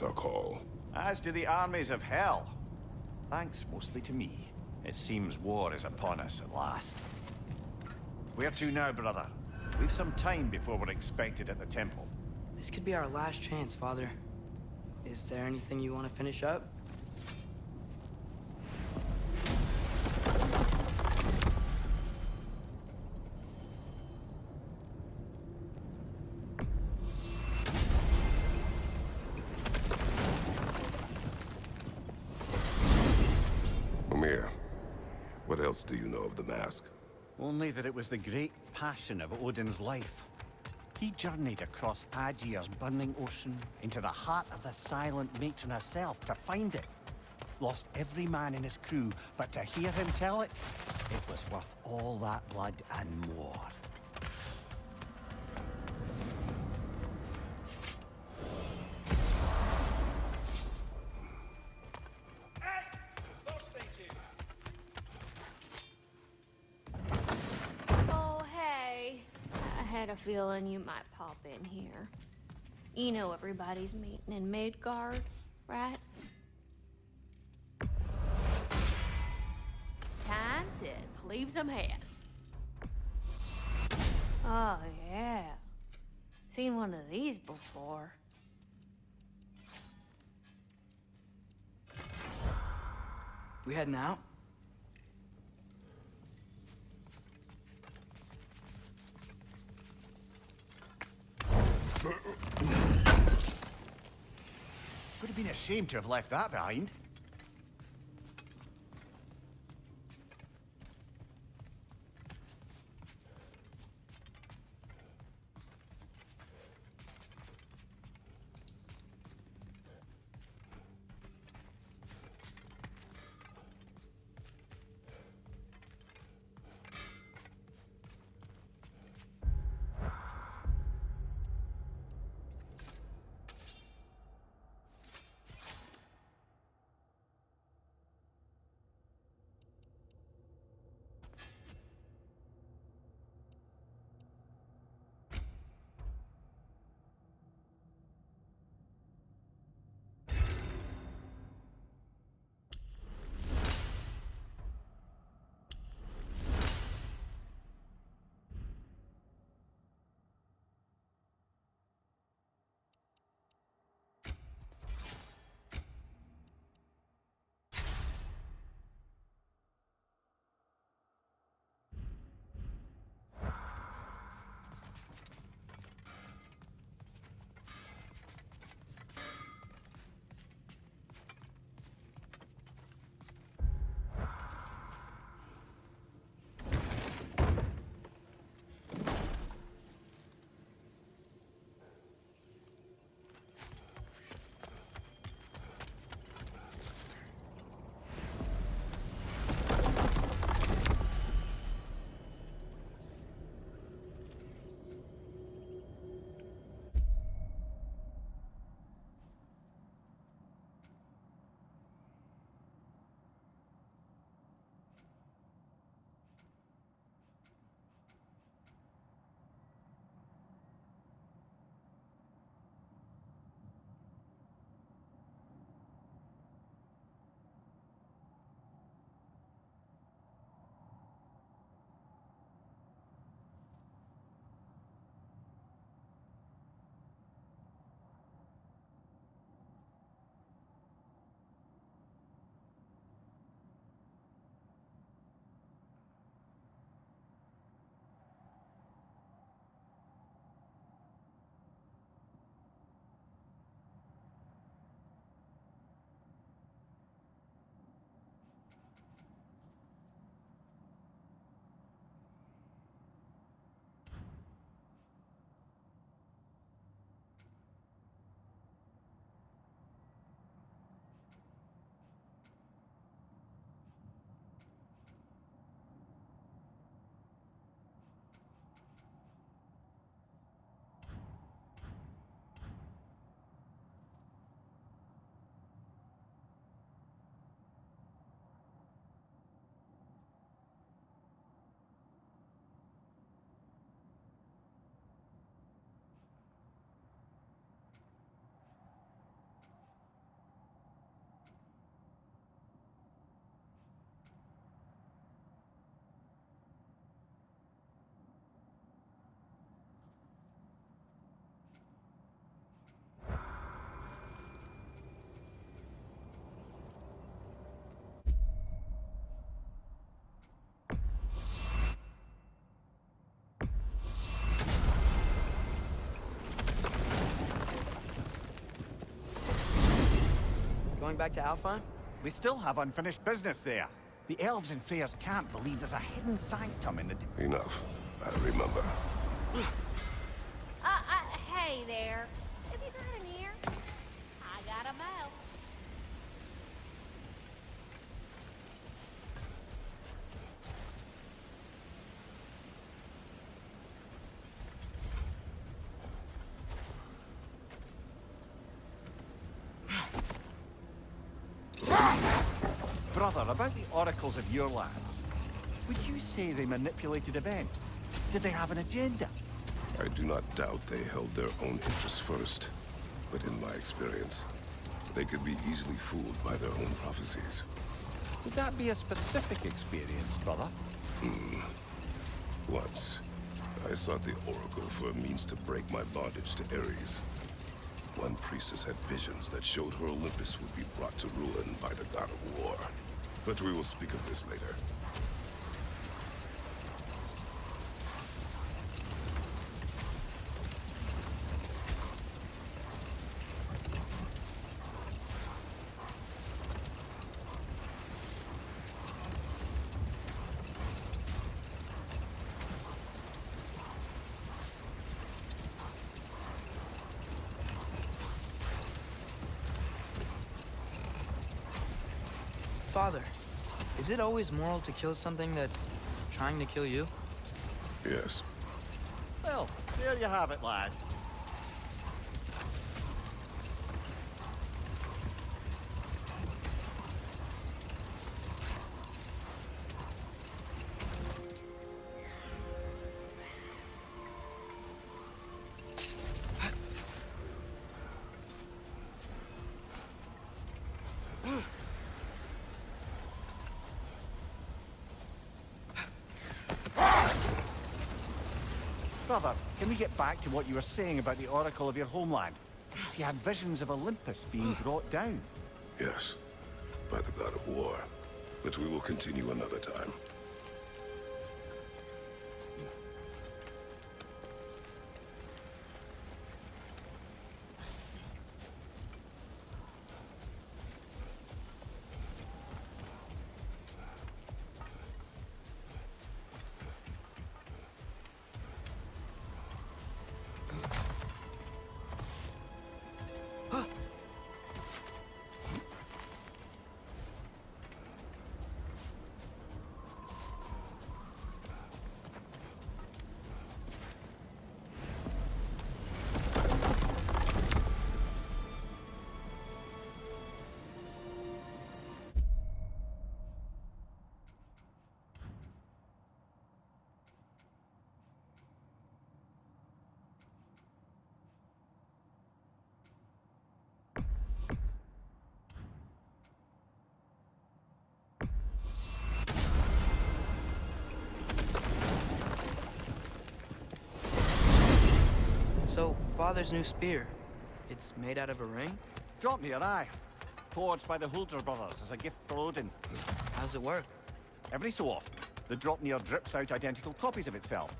Ragnarok all. As do the armies of hell. Thanks mostly to me. It seems war is upon us at last. Where to now, brother? We've some time before we're expected at the temple. This could be our last chance, Father. Is there anything you want to finish up? Omir, what else do you know of the mask? Only that it was the great passion of Odin's life. He journeyed across Aegir's burning ocean into the heart of the silent matron herself to find it. Lost every man in his crew, but to hear him tell it, it was worth all that blood and more. Oh, hey. I had a feeling you might pop in here. You know everybody's meeting in Midgard, right? Time to cleave some heads. Oh, yeah. Seen one of these before. We heading out? Would have been a shame to have left that behind. Going back to Alfheim? We still have unfinished business there. The elves in Freya's camp believe there's a hidden sanctum in the... Enough. I remember. Hey there. Have you got an ear? I got a mouth. Brother, about the oracles of your lands. Would you say they manipulated events? Did they have an agenda? I do not doubt they held their own interests first. But in my experience, they could be easily fooled by their own prophecies. Would that be a specific experience, brother? Once, I sought the Oracle for a means to break my bondage to Ares. One priestess had visions that showed her Olympus would be brought to ruin by the god of war. But we will speak of this later. Father, is it always moral to kill something that's trying to kill you? Yes. Well, there you have it, lad. Brother, can we get back to what you were saying about the oracle of your homeland? She had visions of Olympus being brought down. Yes. By the god of war. But we will continue another time. So, Father's new spear, it's made out of a ring? Drop me your eye. Forged by the Huldra brothers as a gift for Odin. How's it work? Every so often, the Dropnir drips out identical copies of itself.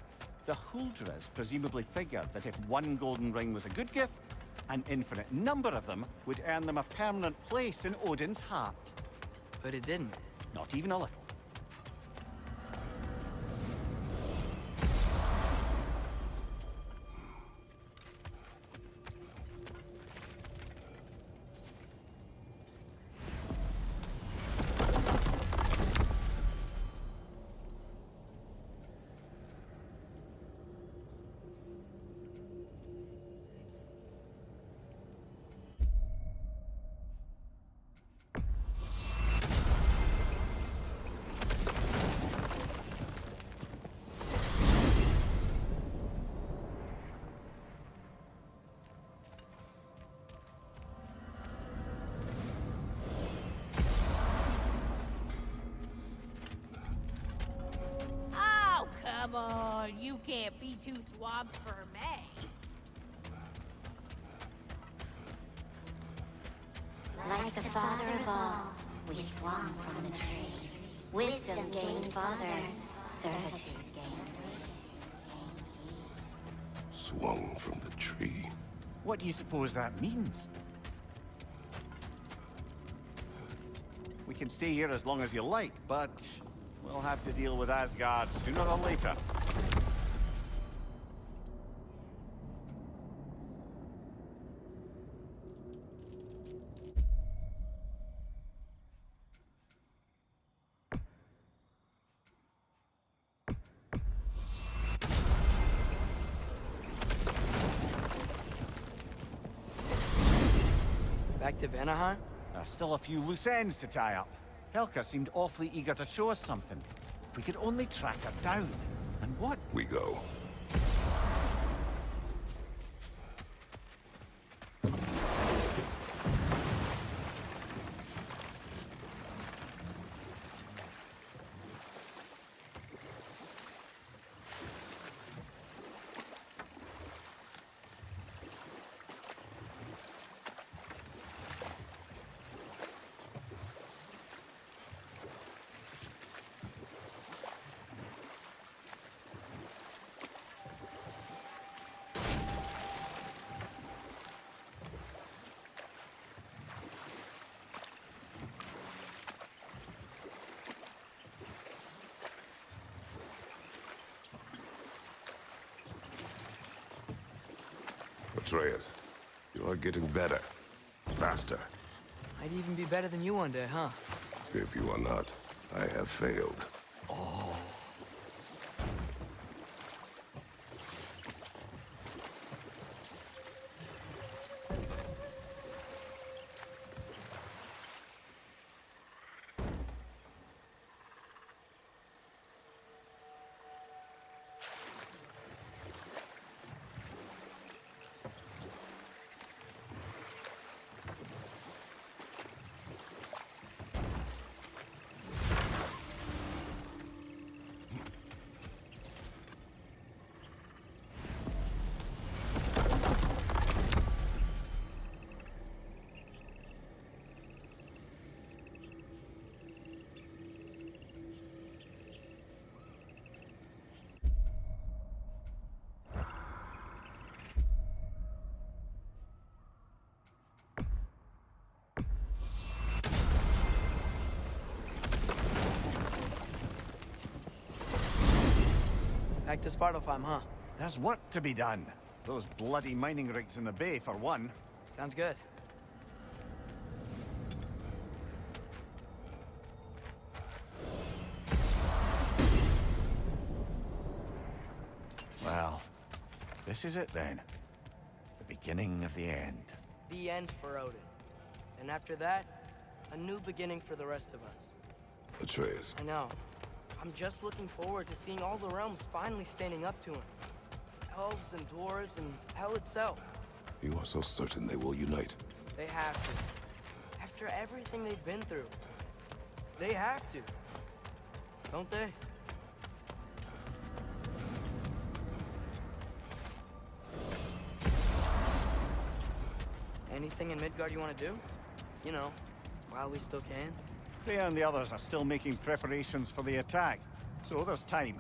The Huldras presumably figured that if one golden ring was a good gift, an infinite number of them would earn them a permanent place in Odin's heart. But it didn't. Not even a little. Come on, you can't be too swamped for me. Like the father of all, we swung from the tree. Wisdom gained father, servitude gained we. Swung from the tree. What do you suppose that means? We can stay here as long as you like, but we'll have to deal with Asgard sooner or later. Back to Vanaheim? There's still a few loose ends to tie up. Helka seemed awfully eager to show us something. If we could only track her down. And what? We go. Atreus, you are getting better. Faster. I'd even be better than you one day, huh? If you are not, I have failed. Back to Svartalfheim, huh? There's work to be done. Those bloody mining rigs in the bay, for one. Sounds good. Well, this is it then. The beginning of the end. The end for Odin. And after that, a new beginning for the rest of us. Atreus, I know. I'm just looking forward to seeing all the realms finally standing up to him. Elves and dwarves and hell itself. you are so certain they will unite. They have to. After everything they've been through. They have to. Don't they? Anything in Midgard you want to do? You know, while we still can. Freya and the others are still making preparations for the attack, so there's time.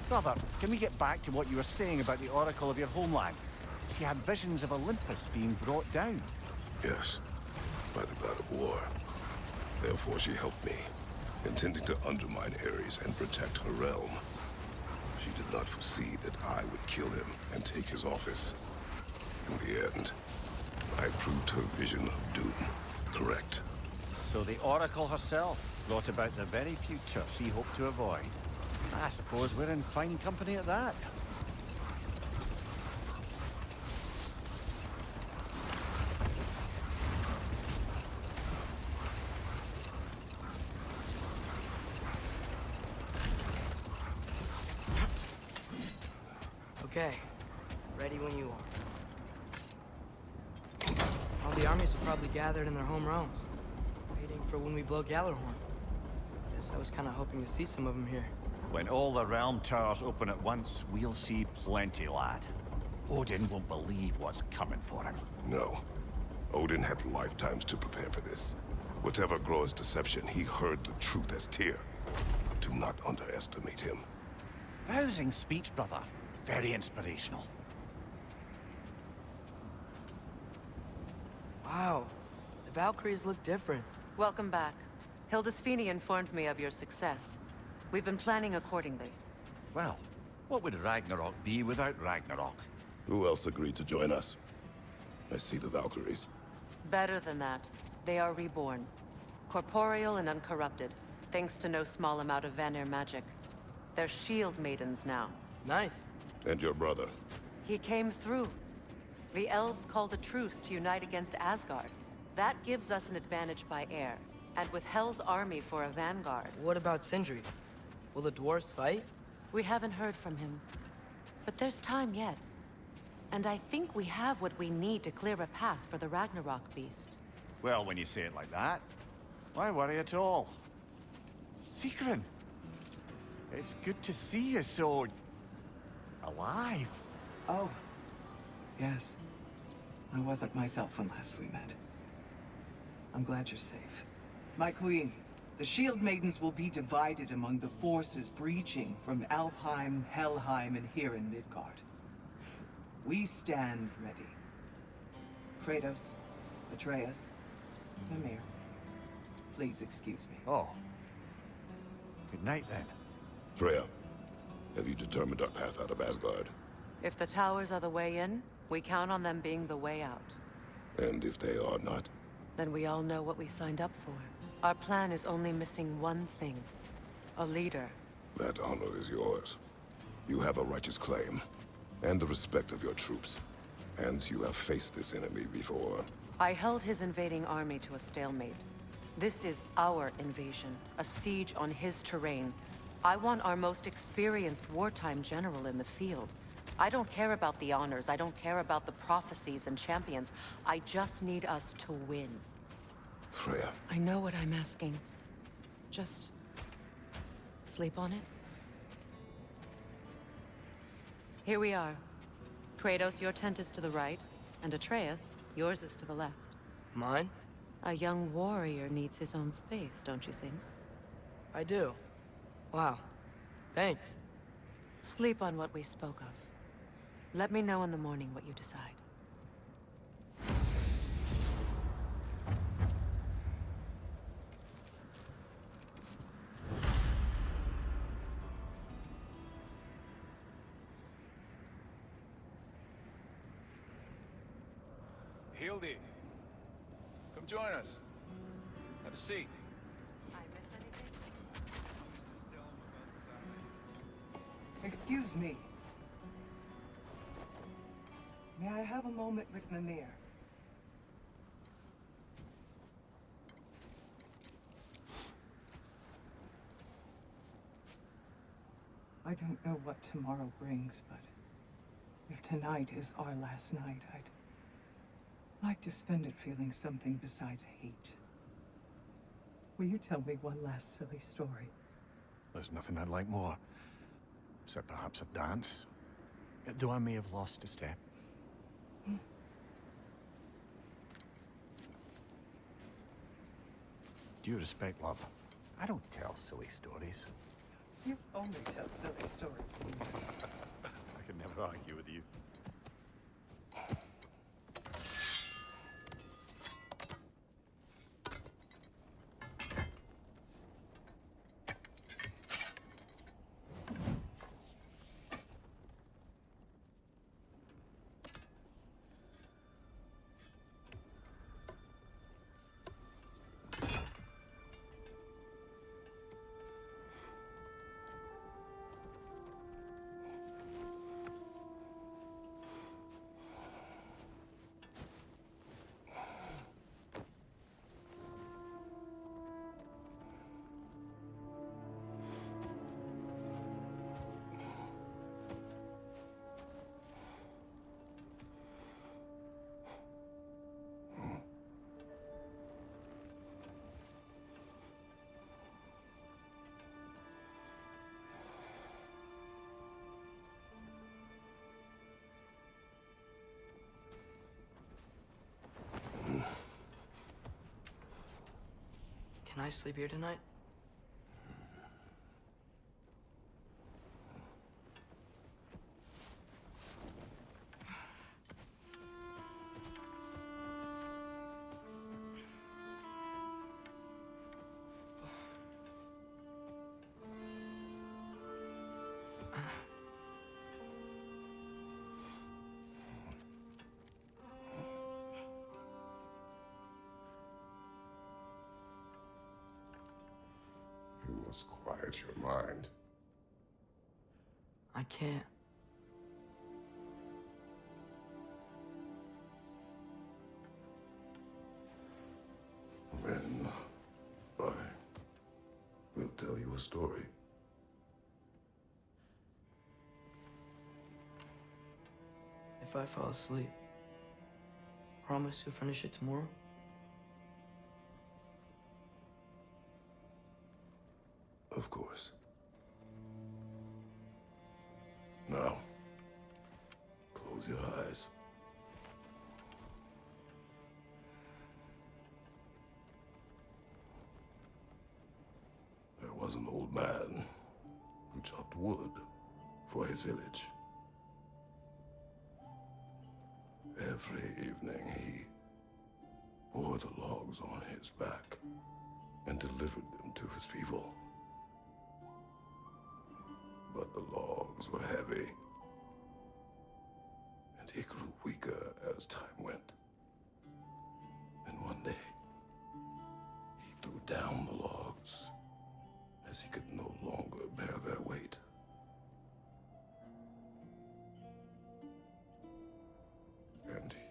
Brother, can we get back to what you were saying about the Oracle of your homeland? She had visions of Olympus being brought down. Yes, by the god of war. Therefore she helped me, intending to undermine Ares and protect her realm. She did not foresee that I would kill him and take his office. In the end, I proved her vision of doom correct. So the Oracle herself brought about the very future she hoped to avoid. I suppose we're in fine company at that. Okay. Ready when you are. All the armies are probably gathered in their home realms, waiting for when we blow Gjallarhorn. Guess I was kind of hoping to see some of them here. When all the realm towers open at once, we'll see plenty, lad. Odin won't believe what's coming for him. No. Odin had lifetimes to prepare for this. Whatever Groa's deception, he heard the truth as Tyr. Do not underestimate him. Rousing speech, brother. Very inspirational. Wow, the Valkyries look different. Welcome back. Hildisfini informed me of your success. We've been planning accordingly. Well, what would Ragnarok be without Ragnarok? Who else agreed to join us? I see the Valkyries. Better than that, they are reborn. Corporeal and uncorrupted, thanks to no small amount of Vanir magic. They're shield maidens now. Nice. And your brother. He came through. The elves called a truce to unite against Asgard. That gives us an advantage by air. And with Hell's army for a vanguard. What about Sindri? Will the dwarves fight? We haven't heard from him. But there's time yet. And I think we have what we need to clear a path for the Ragnarok beast. Well, when you say it like that, why worry at all? Sigrun! It's good to see you so... alive. Oh, yes. I wasn't myself when last we met. I'm glad you're safe. My queen, the Shield Maidens will be divided among the forces breaching from Alfheim, Helheim, and here in Midgard. We stand ready. Kratos, Atreus, Mimir, please excuse me. Oh. Good night, then. Freya, have you determined our path out of Asgard? If the towers are the way in, we count on them being the way out. And if they are not? Then we all know what we signed up for. Our plan is only missing one thing. A leader. That honor is yours. You have a righteous claim, and the respect of your troops. And you have faced this enemy before. I held his invading army to a stalemate. This is our invasion, a siege on his terrain. I want our most experienced wartime general in the field. I don't care about the honors, I don't care about the prophecies and champions. I just need us to win. Freya. I know what I'm asking. Just... sleep on it? Here we are. Kratos, your tent is to the right, and Atreus, yours is to the left. Mine? A young warrior needs his own space, don't you think? I do. Wow. Thanks. Sleep on what we spoke of. Let me know in the morning what you decide. Hildy, come join us. Have a seat. I miss anything? Excuse me. May I have a moment with Mimir? I don't know what tomorrow brings, but if tonight is our last night, I'd like to spend it feeling something besides hate. Will you tell me one last silly story? There's nothing I'd like more. Except perhaps a dance. Though I may have lost a step. Due respect, love. I don't tell silly stories. You only tell silly stories, Mimir. I could never argue with you. Can I sleep here tonight? You must quiet your mind. I can't. Then I will tell you a story. If I fall asleep, promise you'll finish it tomorrow? Of course. Now, close your eyes. There was an old man who chopped wood for his village. Every evening he bore the logs on his back and delivered them to his people. But the logs were heavy, and he grew weaker as time went. And one day, he threw down the logs as he could no longer bear their weight. And he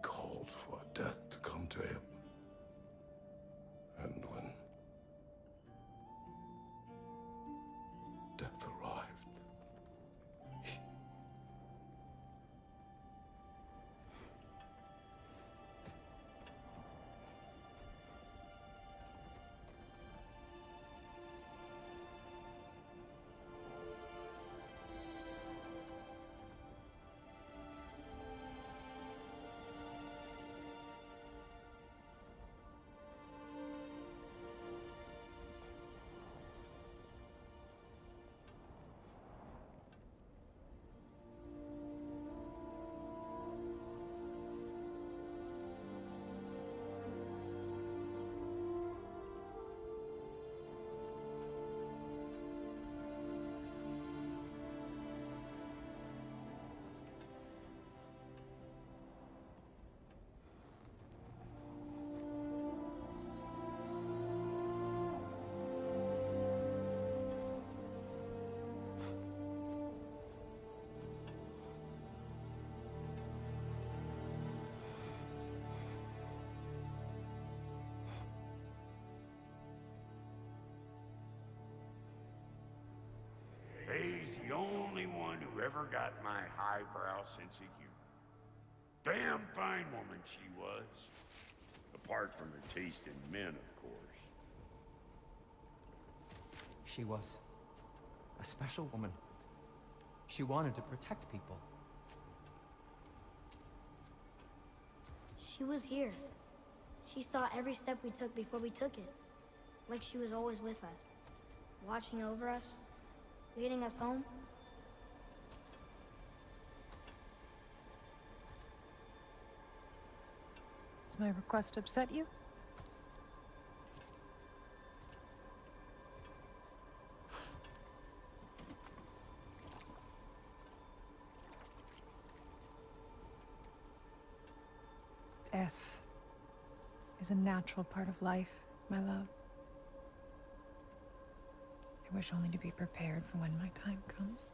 called for death to come to him. And when death arrived, He's the only one who ever got my highbrow sense of humor. Damn fine woman she was. Apart from her taste in men, of course. She was a special woman. She wanted to protect people. She was here. She saw every step we took before we took it. Like she was always with us. Watching over us. Leading us home. Does my request upset you? Death is a natural part of life, my love. I wish only to be prepared for when my time comes.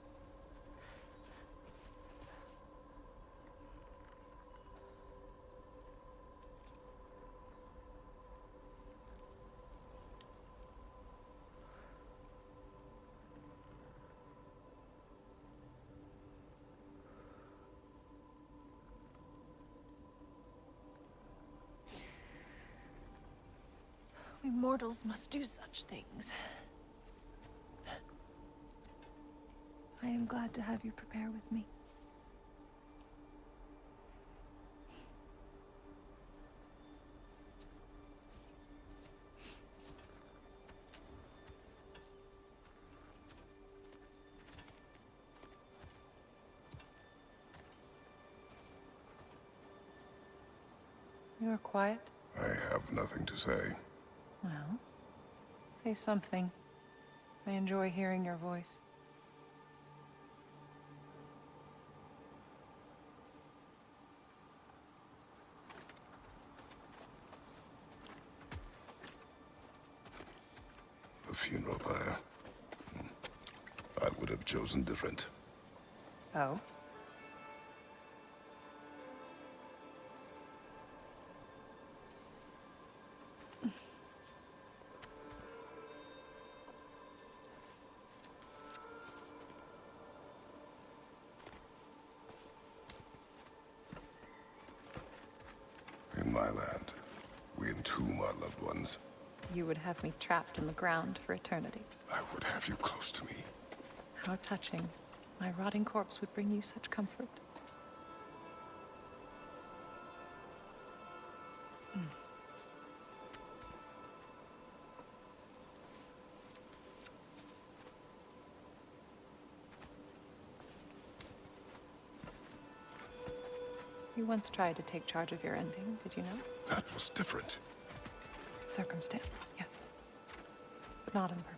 We mortals must do such things. I am glad to have you prepare with me. You're quiet? I have nothing to say. Well, say something. I enjoy hearing your voice. A funeral pyre. I would have chosen different. Oh? In my land, we entomb our loved ones. You would have me trapped in the ground for eternity. I would have you close to me. How touching. My rotting corpse would bring you such comfort. You once tried to take charge of your ending, did you know? That was different. Circumstance, yes. But not on purpose.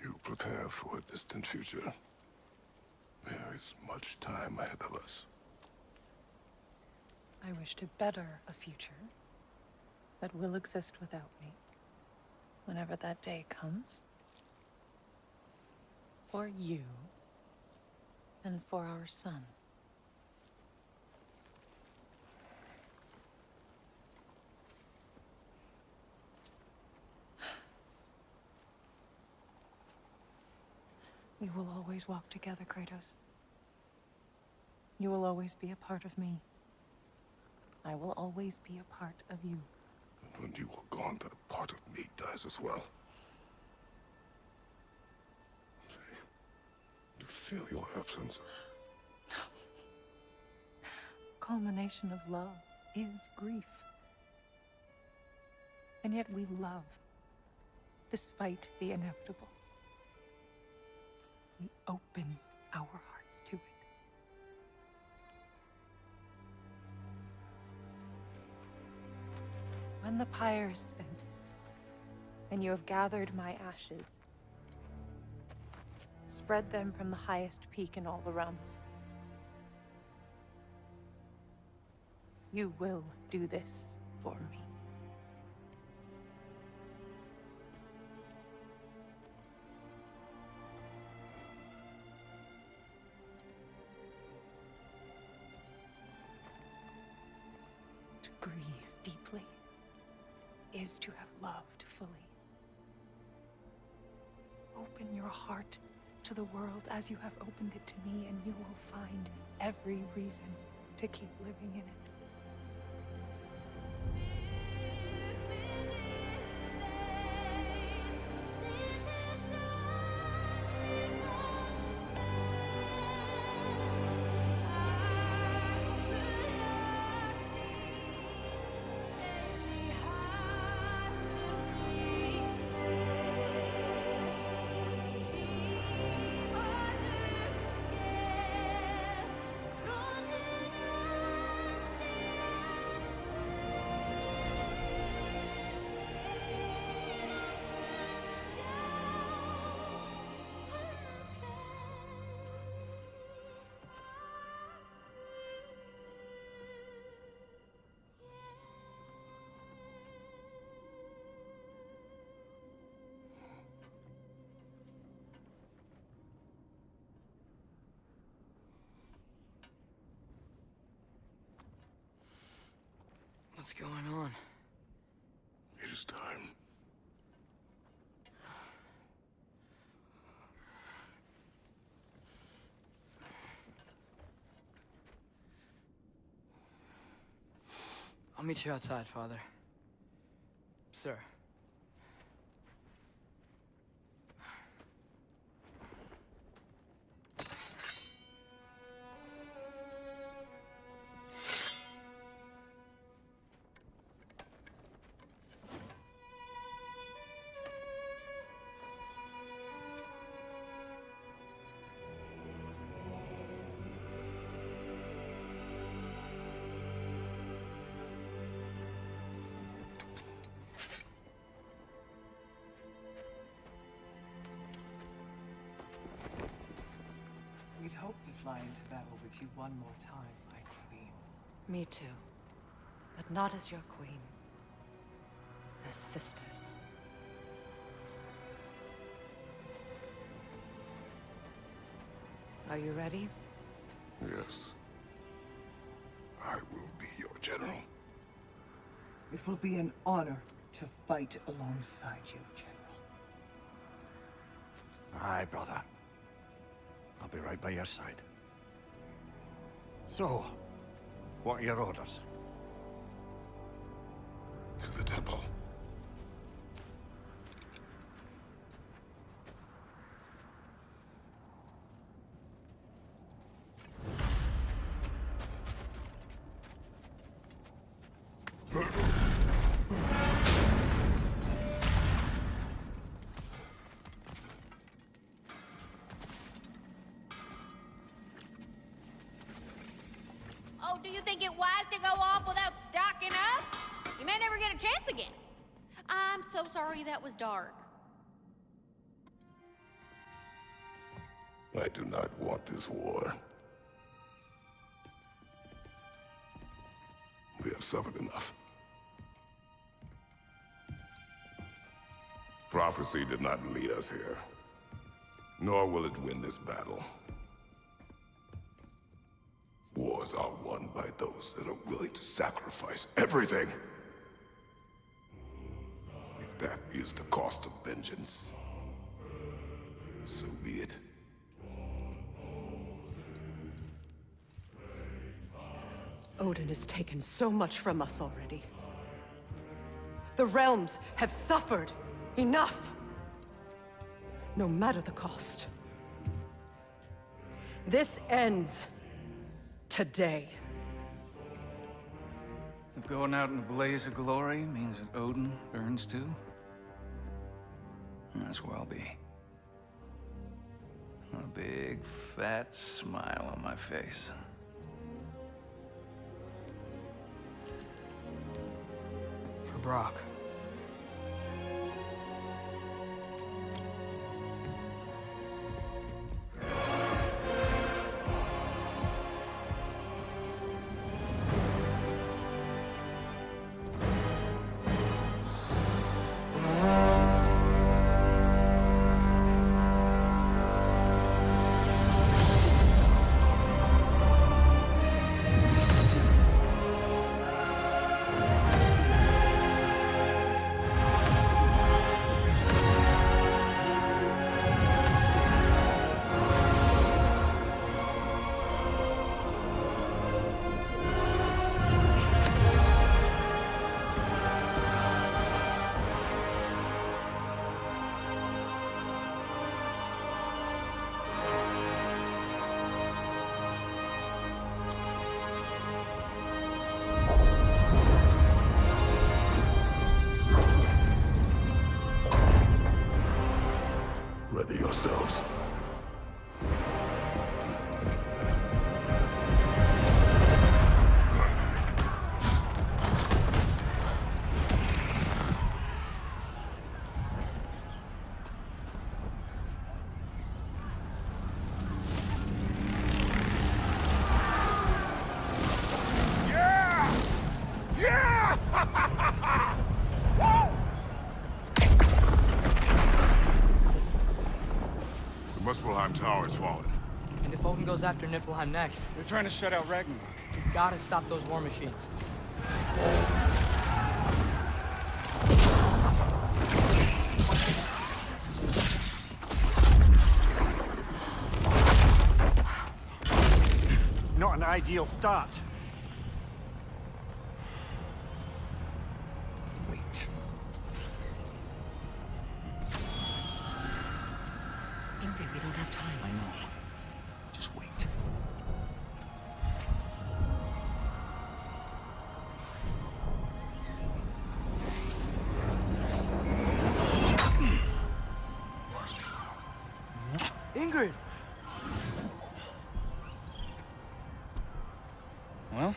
You prepare for a distant future. There is much time ahead of us. I wish to better a future that will exist without me, whenever that day comes. For you, and for our son. We will always walk together, Kratos. You will always be a part of me. I will always be a part of you. And when you are gone, that part of me dies as well. To feel your absence. Culmination of love is grief. And yet we love, despite the inevitable. We open our hearts to it. When the pyre is spent, and you have gathered my ashes, spread them from the highest peak in all the realms. You will do this for me. To grieve deeply is to have loved fully. Open your heart to the world as you have opened it to me, and you will find every reason to keep living in it. What's going on? It is time. I'll meet you outside, Father. Sir. fly into battle with you one more time, my queen. Me too. But not as your queen. As sisters. Are you ready? Yes. I will be your general. It will be an honor to fight alongside you, General. Aye, brother. I'll be right by your side. So, what are your orders? To the temple. Oh, do you think it wise to go off without stocking up? You may never get a chance again. I'm so sorry that was dark. I do not want this war. We have suffered enough. Prophecy did not lead us here, nor will it win this battle. Wars are won by those that are willing to sacrifice everything. If that is the cost of vengeance, so be it. Odin has taken so much from us already. The realms have suffered enough. No matter the cost. This ends today. If going out in a blaze of glory means that Odin burns too, that's where I'll be. A big, fat smile on my face. For Brock. Ready yourselves. The Muspelheim Tower has fallen. And if Odin goes after Niflheim next, They're trying to shut out Ragnarok. we gotta stop those war machines. Not an ideal start. Wait. Ingrid, we don't have time. I know. Just wait. Ingrid! Well,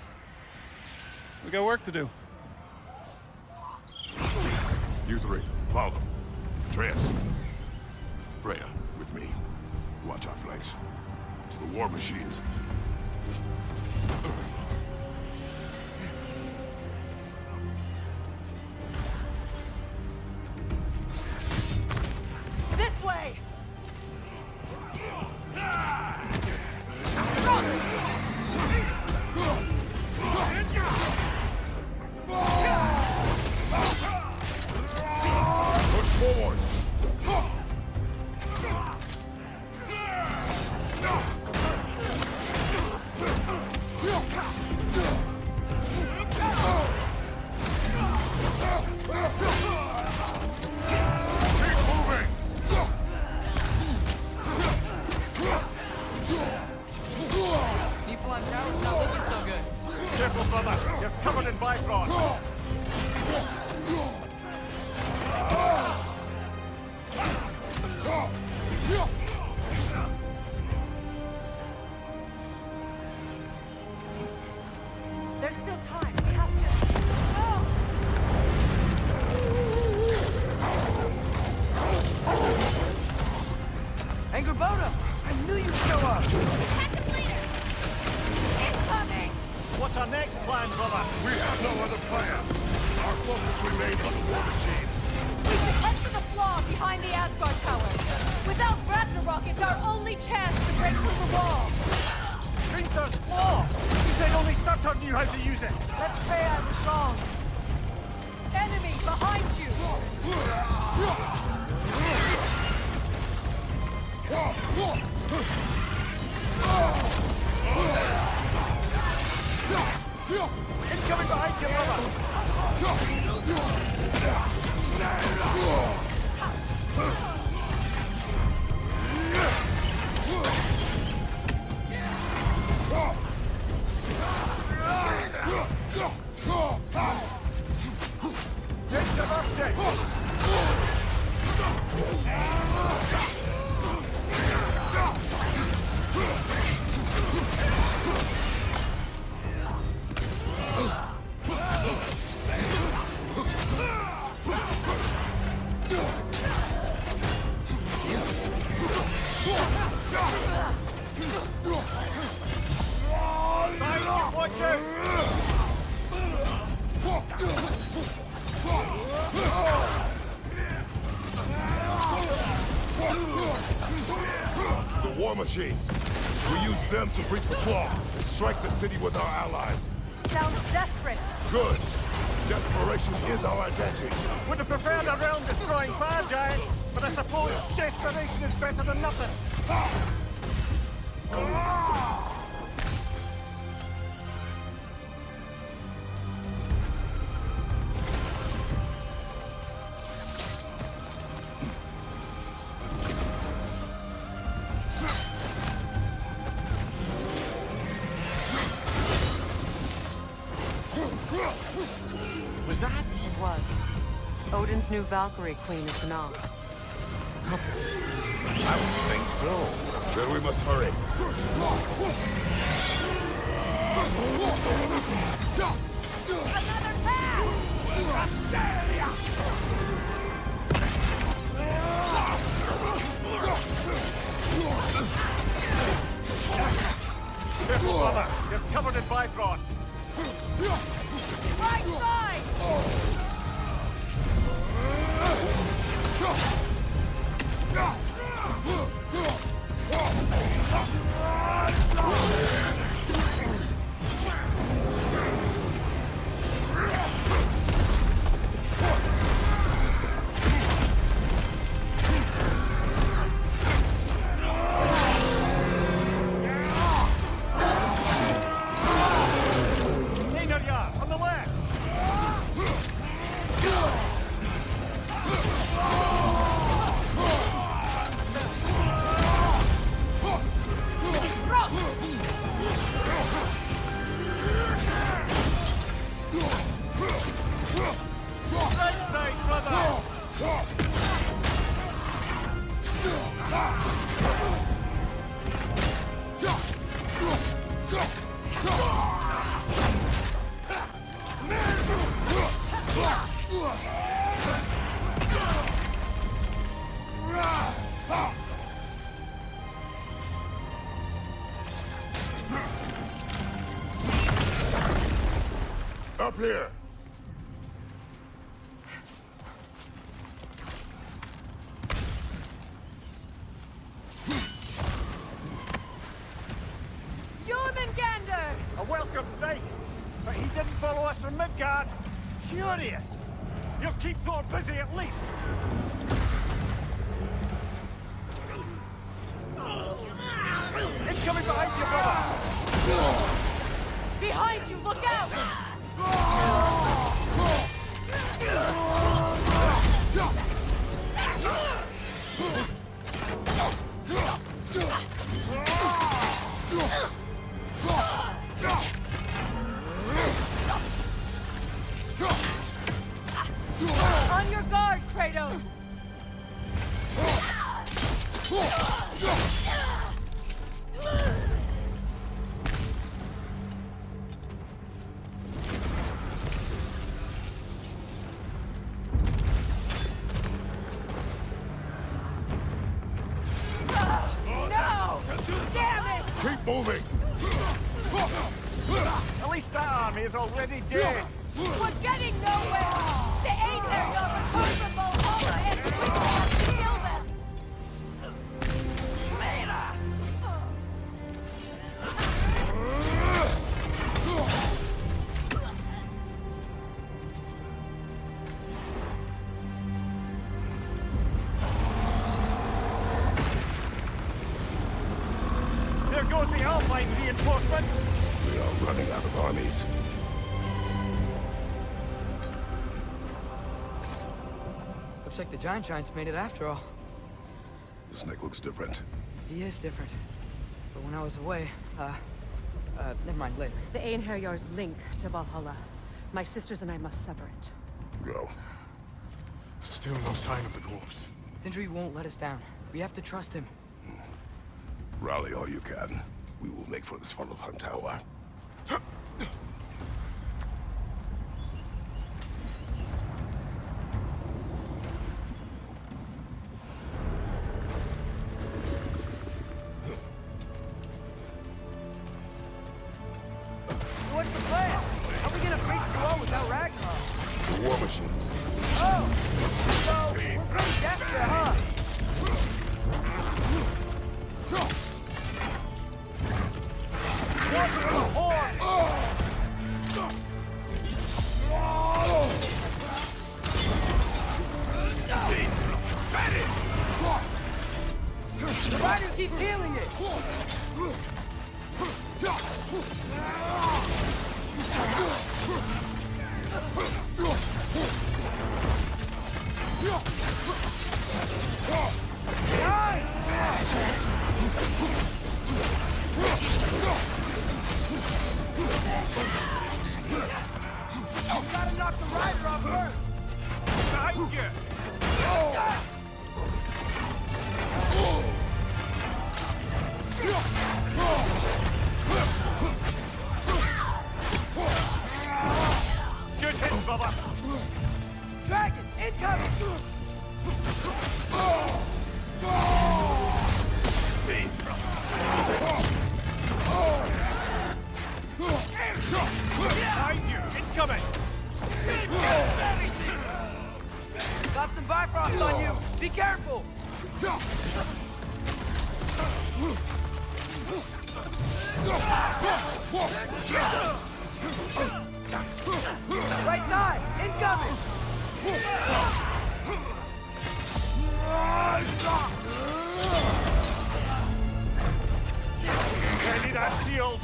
we got work to do. You three, follow them. Atreus, Freya, with me. Watch our flanks. To The war machines. This way! Push forward! People on tower's not looking so good. Careful, brother. You're covered in Bifrost. There's still time. We have to. Oh! Angerboda! I knew you'd show up! Incoming! What's our next plan, brother? We have no other plan. Our focus remains on the war machines. We should head for the flaw behind the Asgard Tower. Without Ragnarok, it's our only chance to break through the wall. Gunther's flaw! You said only Surtur knew how to use it. Let's say I was wrong. Enemy behind you! Incoming behind you, brother! Get to the Watch out! The war machines. We use them to breach the flaw and strike the city with our allies. Sounds desperate. Good. Desperation is our advantage. Would have preferred a realm-destroying fire giant, but I suppose desperation is better than nothing. Was that? It was. Odin's new Valkyrie queen is Gná. I would think so. Then we must hurry. Another pass! Careful, brother. You're covered in Bifrost. Right side! On the left! up here! Jormungandr! A welcome sight! But he didn't follow us from Midgard. Curious! You'll keep Thor busy at least! Incoming behind you, brother! Behind you, look out! On your guard, Kratos! No! Damn it! Keep moving! At least that army is already dead! We're getting nowhere! The Einherjar returned from Valhalla and we have to kill them! There goes the Alpine reinforcements! We are running out of armies. Looks like the Giants made it after all. The snake looks different. He is different. But when I was away, never mind, later. The Einherjar's link to Valhalla. My sisters and I must sever it. Go. Still no sign of the dwarves. Sindri won't let us down. We have to trust him. Rally all you can. We will make for this Svartalfheim tower. What's the plan? How are we gonna breach the wall without Ragnarok? The war machines. Oh! So, we're pretty desperate, huh? What the horn? The rider keeps healing it! Gotta knock the rider off first! Behind you! Good hit, Bubba! Dragon, incoming! Behind you, incoming! Got some Bifrost on you! Be careful! Right side! Incoming! Ready that shield!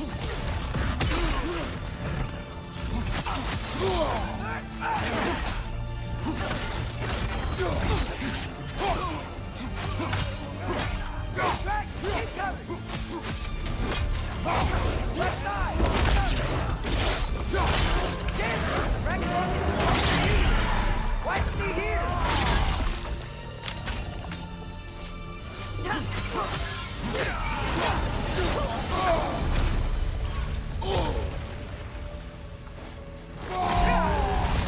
Incoming! Left side! Ragnarok is why is he here?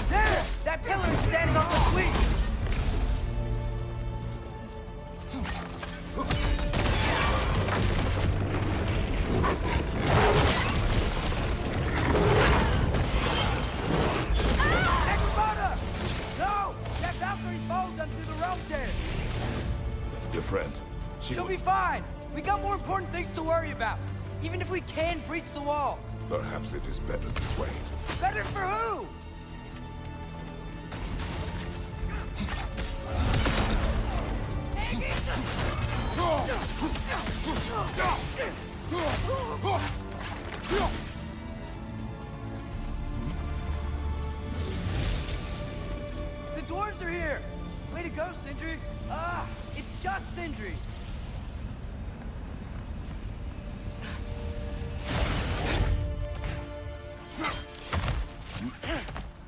There! That pillar is standing on the fleet! friend. She'll be fine. We got more important things to worry about. Even if we can breach the wall. Perhaps it is better this way. Better for who? The dwarves are here! Way to go, Sindri! It's just Sindri!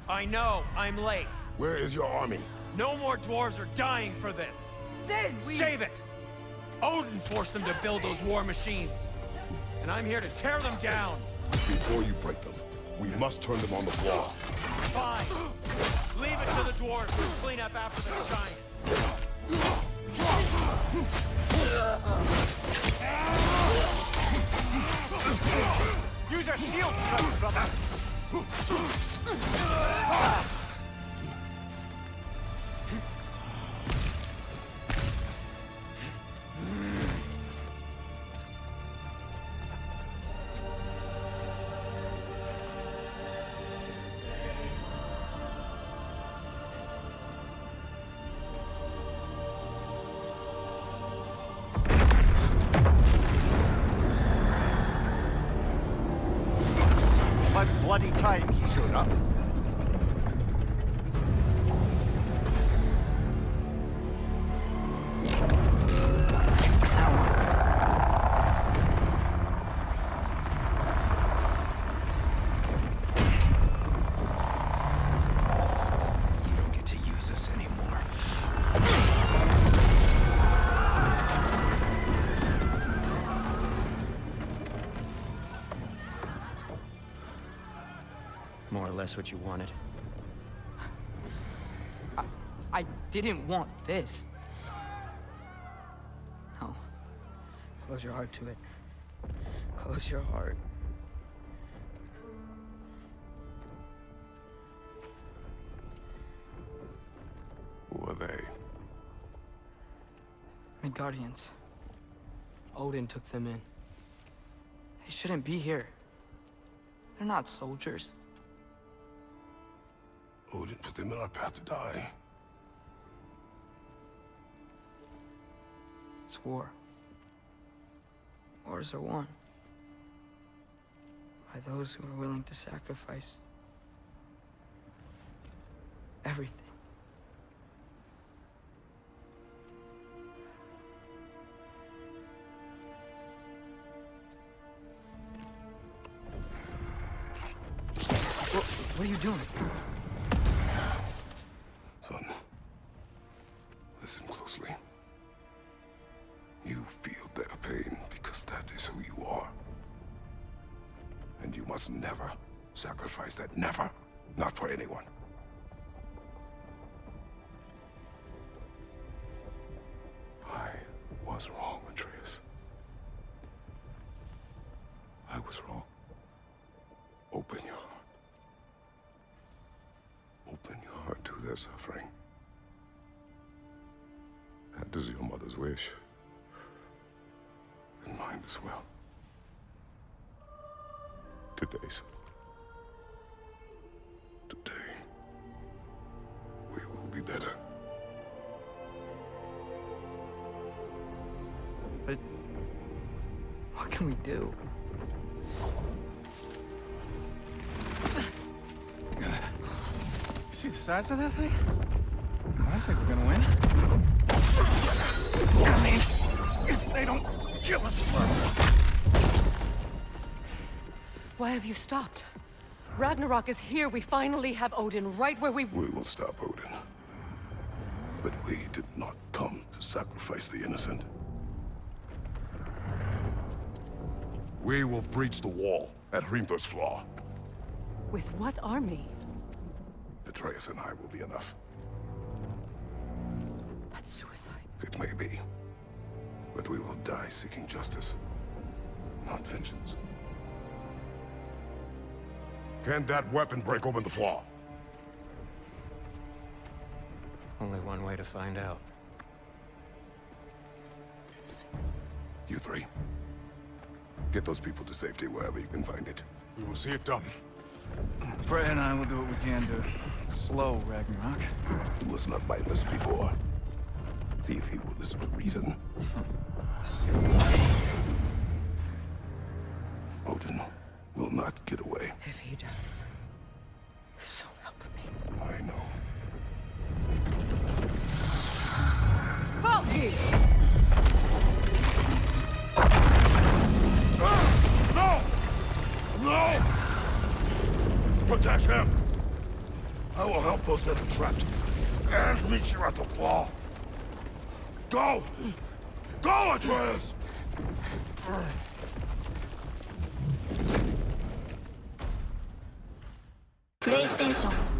I know, I'm late. Where is your army? No more dwarves are dying for this. Sin! Save it! Odin forced them to build those war machines. And I'm here to tear them down. Before you break them, we must turn them on the floor. Fine. Leave it to the dwarves to clean up after the giants. Use your shield strike, brother. By bloody time he showed up. You don't get to use us anymore. More or less what you wanted. I didn't want this. No. Close your heart to it. Close your heart. Who are they? Midgardians. Odin took them in. They shouldn't be here. They're not soldiers. Odin put them in our path to die. It's war. Wars are won by those who are willing to sacrifice everything. What are you doing? Son, listen closely. You feel their pain because that is who you are. And you must never sacrifice that. Never. Not for anyone. I was wrong, Atreus. I was wrong. Open your heart. Open your heart to their suffering. That is your mother's wish. And mine as well. Today's. Today, we will be better. But what can we do? See the size of that thing? I think we're gonna win. I mean, if they don't kill us first. Why have you stopped? Ragnarok is here. We finally have Odin right where we... We will stop Odin. But we did not come to sacrifice the innocent. We will breach the wall at Hrimthur's Flaw. With what army? Atreus and I will be enough. That's suicide. It may be. But we will die seeking justice, not vengeance. Can that weapon break open the flaw? Only one way to find out. You three. Get those people to safety wherever you can find it. We will see it done. Frey and I will do what we can to slow Ragnarok. He was not mindless before. See if he will listen to reason. Odin will not get away. If he does, so help me. I know. Valky! No! No! Protect him! I will help those that are trapped. And meet you at the fall. Go! Go, Atreus! PlayStation